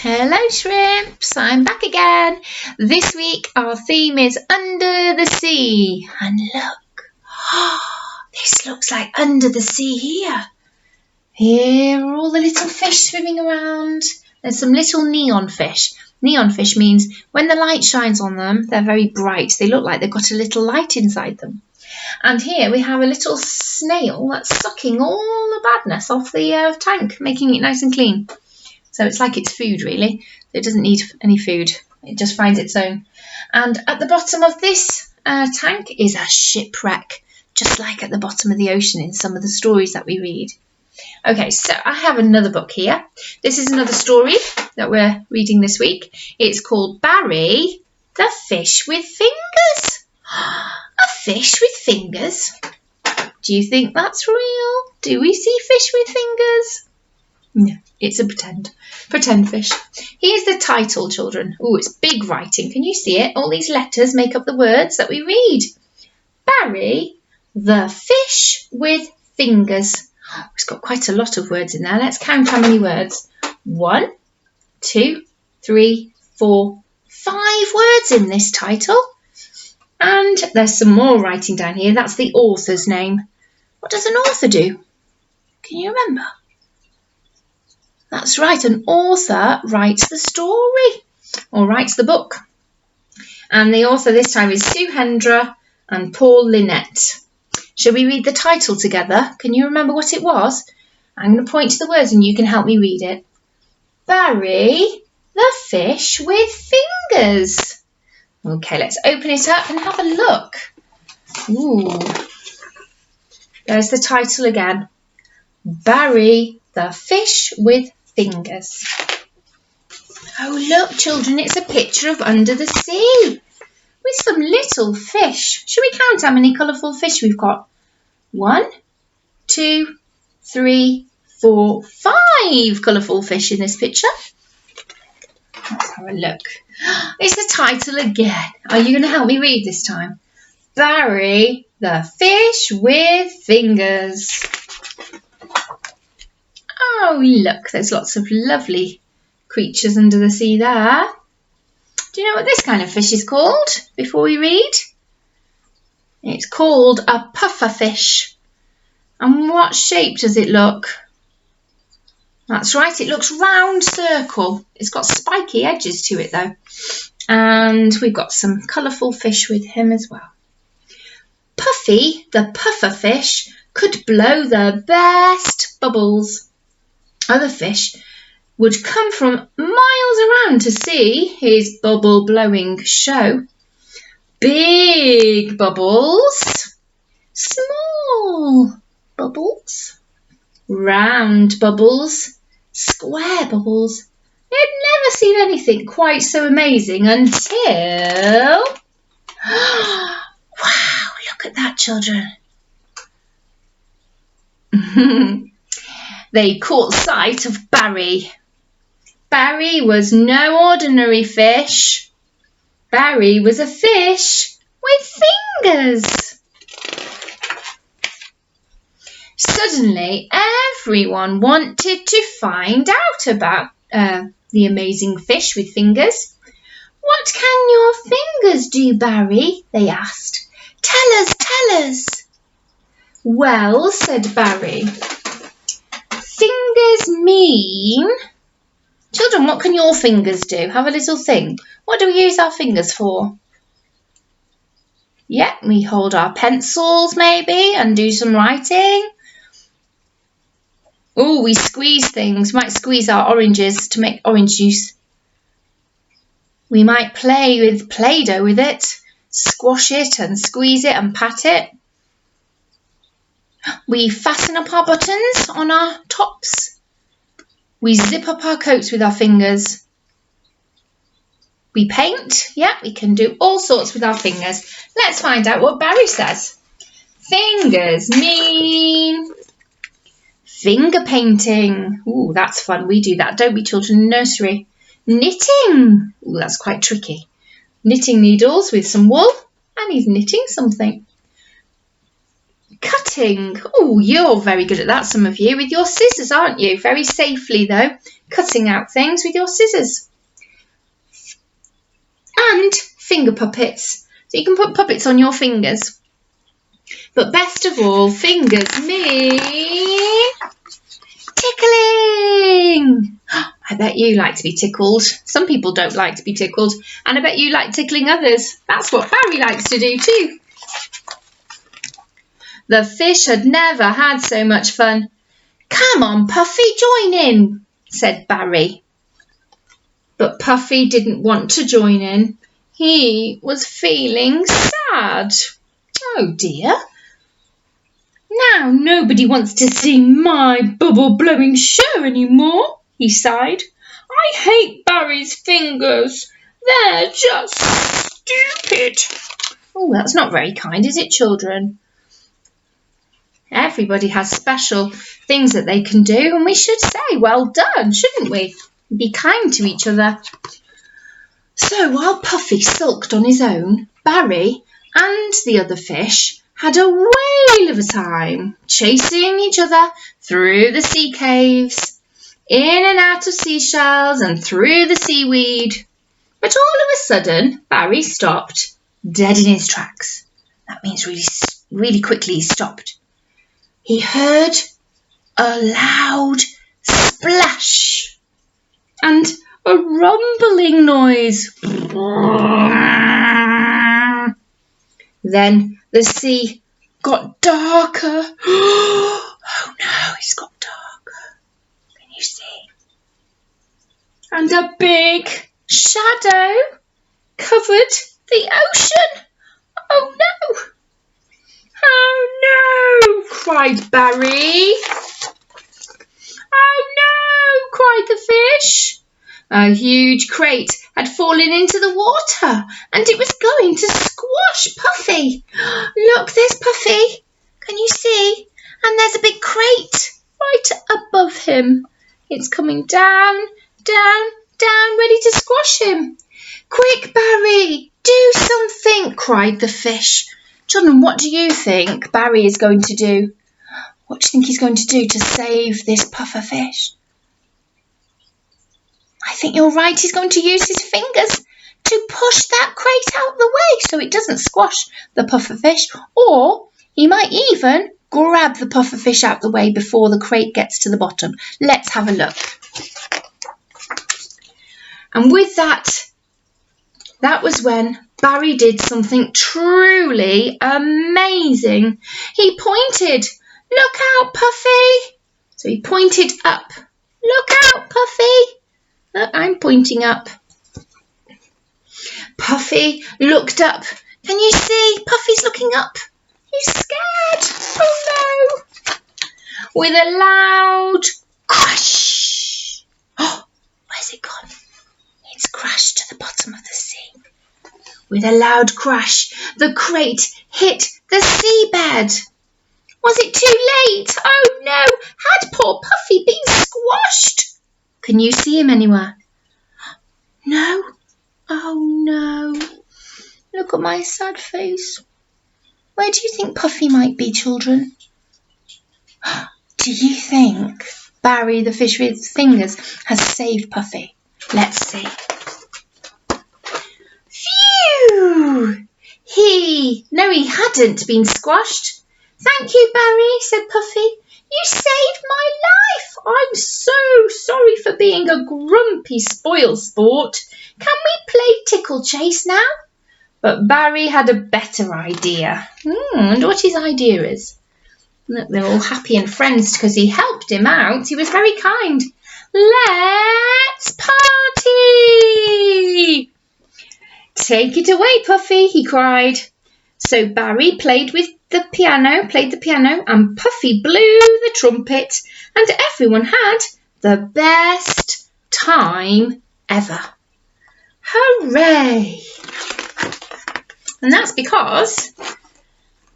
Hello shrimps, I'm back again. This week our theme is under the sea. And look, this looks like under the sea here. Here are all the little fish swimming around. There's some little neon fish. Neon fish means when the light shines on them, they're very bright. They look like they've got a little light inside them. And here we have a little snail that's sucking all the badness off the tank, making it nice and clean. So it's like it's food, really. It doesn't need any food. It just finds its own. And at the bottom of this tank is a shipwreck, just like at the bottom of the ocean in some of the stories that we read. Okay, so I have another book here. This is another story that we're reading this week. It's called Barry, the Fish with Fingers. A fish with fingers? Do you think that's real? Do we see fish with fingers? No, it's a pretend fish. Here's the title, children. Oh, it's big writing. Can you see it? All these letters make up the words that we read. Barry, the Fish with Fingers. Oh, it's got quite a lot of words in there. Let's count how many words. 1, 2, 3, 4, 5 words in this title. And there's some more writing down here. That's the author's name. What does an author do? Can you remember? That's right, an author writes the story or writes the book. And the author this time is Sue Hendra and Paul Lynette. Shall we read the title together? Can you remember what it was? I'm going to point to the words and you can help me read it. Barry, the Fish with Fingers. Okay, let's open it up and have a look. Ooh, there's the title again. Barry, the Fish with Fingers. Oh, look, children, it's a picture of under the sea with some little fish. Shall we count how many colourful fish we've got? 1, 2, 3, 4, 5 colourful fish in this picture. Let's have a look. It's the title again. Are you going to help me read this time? Barry, the Fish with Fingers. Oh, look, there's lots of lovely creatures under the sea there. Do you know what this kind of fish is called before we read? It's called a pufferfish. And what shape does it look? That's right, it looks round circle. It's got spiky edges to it though. And we've got some colourful fish with him as well. Puffy, the pufferfish, could blow the best bubbles. Other fish would come from miles around to see his bubble blowing show. Big bubbles, small bubbles, round bubbles, square bubbles. They'd never seen anything quite so amazing until... Wow, look at that, children. They caught sight of Barry. Barry was no ordinary fish. Barry was a fish with fingers. Suddenly, everyone wanted to find out about the amazing fish with fingers. What can your fingers do, Barry? They asked. Tell us. Well, said Barry, fingers mean... Children, what can your fingers do? Have a little think. What do we use our fingers for? Yeah, we hold our pencils maybe and do some writing. Oh, we squeeze things. We might squeeze our oranges to make orange juice. We might play with Play-Doh with it. Squash it and squeeze it and pat it. We fasten up our buttons on our tops. We zip up our coats with our fingers. We paint. Yeah, we can do all sorts with our fingers. Let's find out what Barry says. Fingers mean finger painting. Ooh, that's fun. We do that, don't we, children, in nursery? Knitting. Ooh, that's quite tricky. Knitting needles with some wool, and he's knitting something. Cutting. Oh, you're very good at that, some of you, with your scissors, aren't you? Very safely, though, cutting out things with your scissors. And finger puppets. So you can put puppets on your fingers. But best of all, fingers mean tickling. I bet you like to be tickled. Some people don't like to be tickled. And I bet you like tickling others. That's what Barry likes to do too. The fish had never had so much fun. Come on, Puffy, join in, said Barry. But Puffy didn't want to join in. He was feeling sad. Oh dear. Now nobody wants to see my bubble-blowing show anymore, he sighed. I hate Barry's fingers. They're just stupid. Oh, that's not very kind, is it, children? Everybody has special things that they can do, and we should say, well done, shouldn't we? Be kind to each other. So while Puffy sulked on his own, Barry and the other fish had a whale of a time chasing each other through the sea caves, in and out of seashells and through the seaweed. But all of a sudden, Barry stopped, dead in his tracks. That means really quickly he stopped. He heard a loud splash and a rumbling noise. Then the sea got darker. Oh no, it's got darker. Can you see? And a big shadow covered the ocean. Oh no! Oh no! Cried Barry. Oh no! Cried the fish. A huge crate had fallen into the water and it was going to squash Puffy. Look, there's Puffy. Can you see? And there's a big crate right above him. It's coming down, down, down, ready to squash him. Quick, Barry, do something, cried the fish. Children, what do you think Barry is going to do? What do you think he's going to do to save this puffer fish? I think you're right. He's going to use his fingers to push that crate out the way so it doesn't squash the puffer fish. Or he might even grab the puffer fish out the way before the crate gets to the bottom. Let's have a look. And with that, that was when Barry did something truly amazing. He pointed. Look out, Puffy. So he pointed up. Look out, Puffy. Look, I'm pointing up. Puffy looked up. Can you see? Puffy's looking up. He's scared. Oh no. With a loud crash. Oh, where's it gone? It's crashed to the bottom of the sea. With a loud crash, the crate hit the seabed. Was it too late? Oh no. Had poor Puffy been squashed? Can you see him anywhere? No? Oh no. Look at my sad face. Where do you think Puffy might be, children? Do you think Barry the fish with fingers has saved Puffy? Let's see. Phew! He hadn't been squashed. Thank you, Barry, said Puffy. You saved my life. I'm so sorry for being a grumpy spoilsport. Can we play tickle chase now? But Barry had a better idea. I wonder what his idea is. Look, they're all happy and friends because he helped him out. He was very kind. Let's party! Take it away, Puffy, he cried. So Barry played the piano, and Puffy blew the trumpet, and everyone had the best time ever. Hooray! And that's because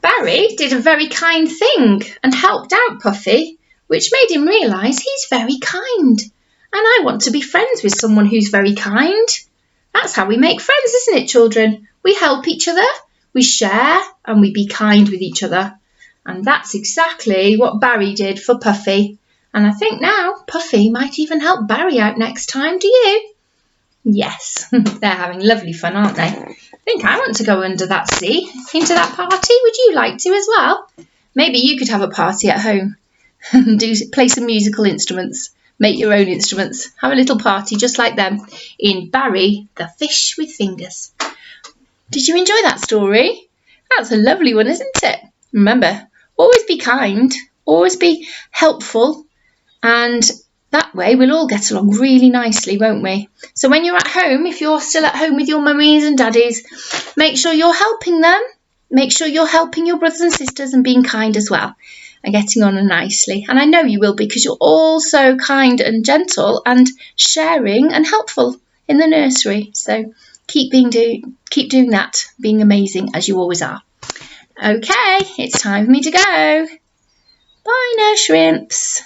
Barry did a very kind thing and helped out Puffy, which made him realise he's very kind. And I want to be friends with someone who's very kind. That's how we make friends, isn't it, children? We help each other, we share, and we be kind with each other. And that's exactly what Barry did for Puffy. And I think now Puffy might even help Barry out next time, do you? Yes, they're having lovely fun, aren't they? I think I want to go under that sea, into that party. Would you like to as well? Maybe you could have a party at home. Play some musical instruments. Make your own instruments. Have a little party just like them in Barry the Fish with Fingers. Did you enjoy that story? That's a lovely one, isn't it? Remember, always be kind, always be helpful, and that way we'll all get along really nicely, won't we? So when you're at home, if you're still at home with your mummies and daddies, make sure you're helping them. Make sure you're helping your brothers and sisters and being kind as well and getting on nicely. And I know you will, because you're all so kind and gentle and sharing and helpful in the nursery. So keep doing that, being amazing as you always are. Okay, it's time for me to go. Bye now, shrimps.